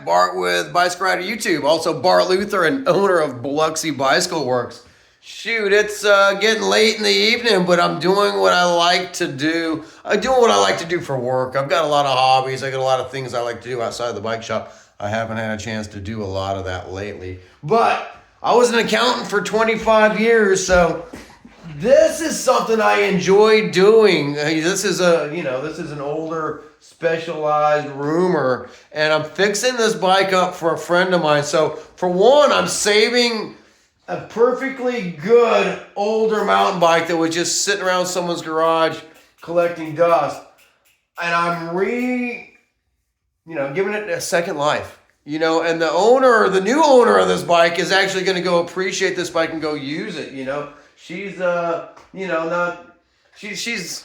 Bart with Bicycle Rider YouTube. Also Bart Luther and owner of Biloxi Bicycle Works. Shoot, it's getting late in the evening, but I'm doing what I like to do. I'm doing what I like to do for work. I've got a lot of hobbies. I got a lot of things I like to do outside of the bike shop. I haven't had a chance to do a lot of that lately. But I was an accountant for 25 years, so this is something I enjoy doing. This is an older specialized roomer, and I'm fixing this bike up for a friend of mine. So for one, I'm saving a perfectly good older mountain bike that was just sitting around someone's garage collecting dust, and I'm giving it a second life. And the new owner of this bike is actually going to go appreciate this bike and go use it. She's she's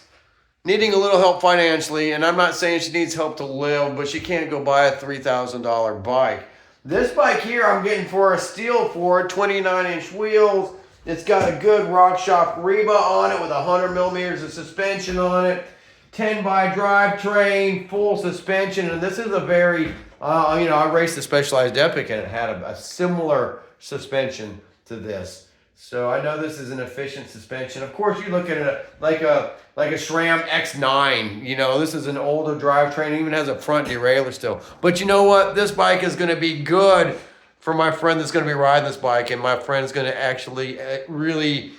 needing a little help financially, and I'm not saying she needs help to live, but she can't go buy a $3,000 bike. This bike here I'm getting for a steal for 29-inch wheels. It's got a good RockShox Reba on it with 100 millimeters of suspension on it, 10x drivetrain, full suspension, and this is a very, I raced the Specialized Epic and it had a similar suspension to this. So I know this is an efficient suspension. Of course, you look at it like a SRAM X9. This is an older drivetrain. It even has a front derailleur still. But you know what? This bike is going to be good for my friend that's going to be riding this bike, and my friend is going to actually really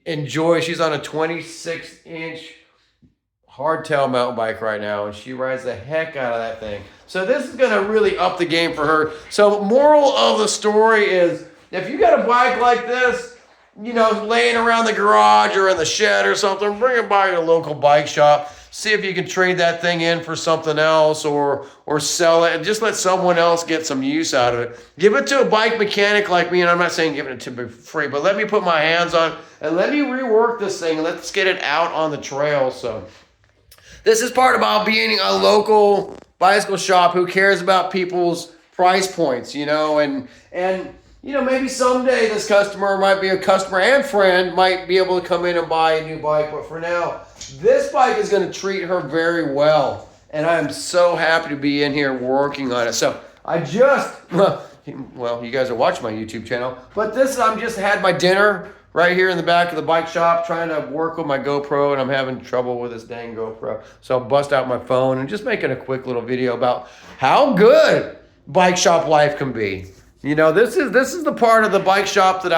enjoy. She's on a 26-inch hardtail mountain bike right now, and she rides the heck out of that thing. So this is going to really up the game for her. So moral of the story is, if you got a bike like this, laying around the garage or in the shed or something, bring it by your local bike shop. See if you can trade that thing in for something else or sell it, and just let someone else get some use out of it. Give it to a bike mechanic like me, and I'm not saying giving it to me for free, but let me put my hands on it and let me rework this thing. Let's get it out on the trail. So this is part about being a local bicycle shop who cares about people's price points, and maybe someday this customer might be a customer and friend, might be able to come in and buy a new bike. But for now, this bike is going to treat her very well. And I am so happy to be in here working on it. So I just, you guys are watching my YouTube channel, but I'm just had my dinner right here in the back of the bike shop trying to work with my GoPro, and I'm having trouble with this dang GoPro. So I'll bust out my phone and just making a quick little video about how good bike shop life can be. This is the part of the bike shop that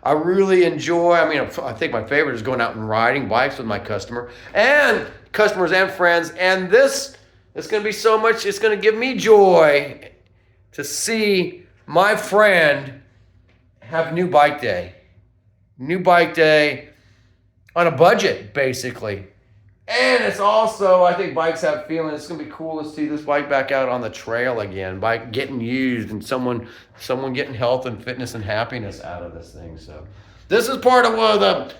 I really enjoy. I think my favorite is going out and riding bikes with my customers and friends. And this is going to be so much, it's going to give me joy to see my friend have new bike day on a budget, basically. And it's also, I think bikes have feeling. It's going to be cool to see this bike back out on the trail again, bike getting used, and someone getting health and fitness and happiness out of this thing. So this is part of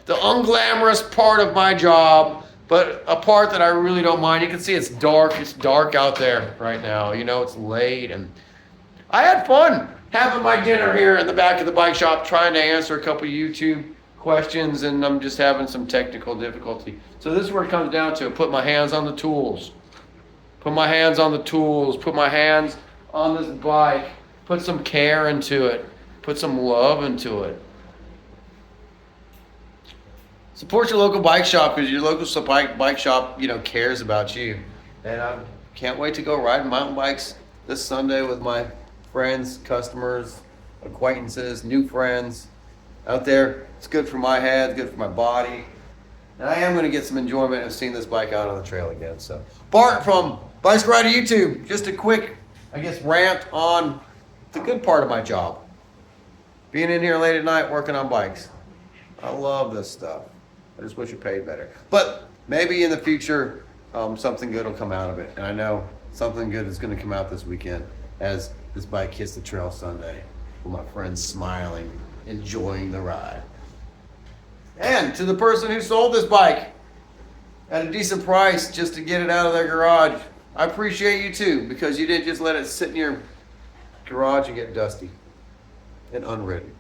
the unglamorous part of my job, but a part that I really don't mind. You can see it's dark. It's dark out there right now. It's late, and I had fun having my dinner here in the back of the bike shop, trying to answer a couple YouTube questions, and I'm just having some technical difficulty. So this is where it comes down to. Put my hands on the tools. Put my hands on the tools. Put my hands on this bike. Put some care into it. Put some love into it. Support your local bike shop, because your local bike shop, cares about you. And I can't wait to go ride mountain bikes this Sunday with my friends, customers, acquaintances, new friends out there. It's good for my head, good for my body. And I am going to get some enjoyment of seeing this bike out on the trail again. So, Bart from Bicycle Rider YouTube, just a quick, rant on the good part of my job. Being in here late at night working on bikes. I love this stuff. I just wish it paid better. But maybe in the future, something good will come out of it. And I know something good is going to come out this weekend as this bike hits the trail Sunday with my friends smiling, enjoying the ride. And to the person who sold this bike at a decent price just to get it out of their garage, I appreciate you too, because you didn't just let it sit in your garage and get dusty and unready.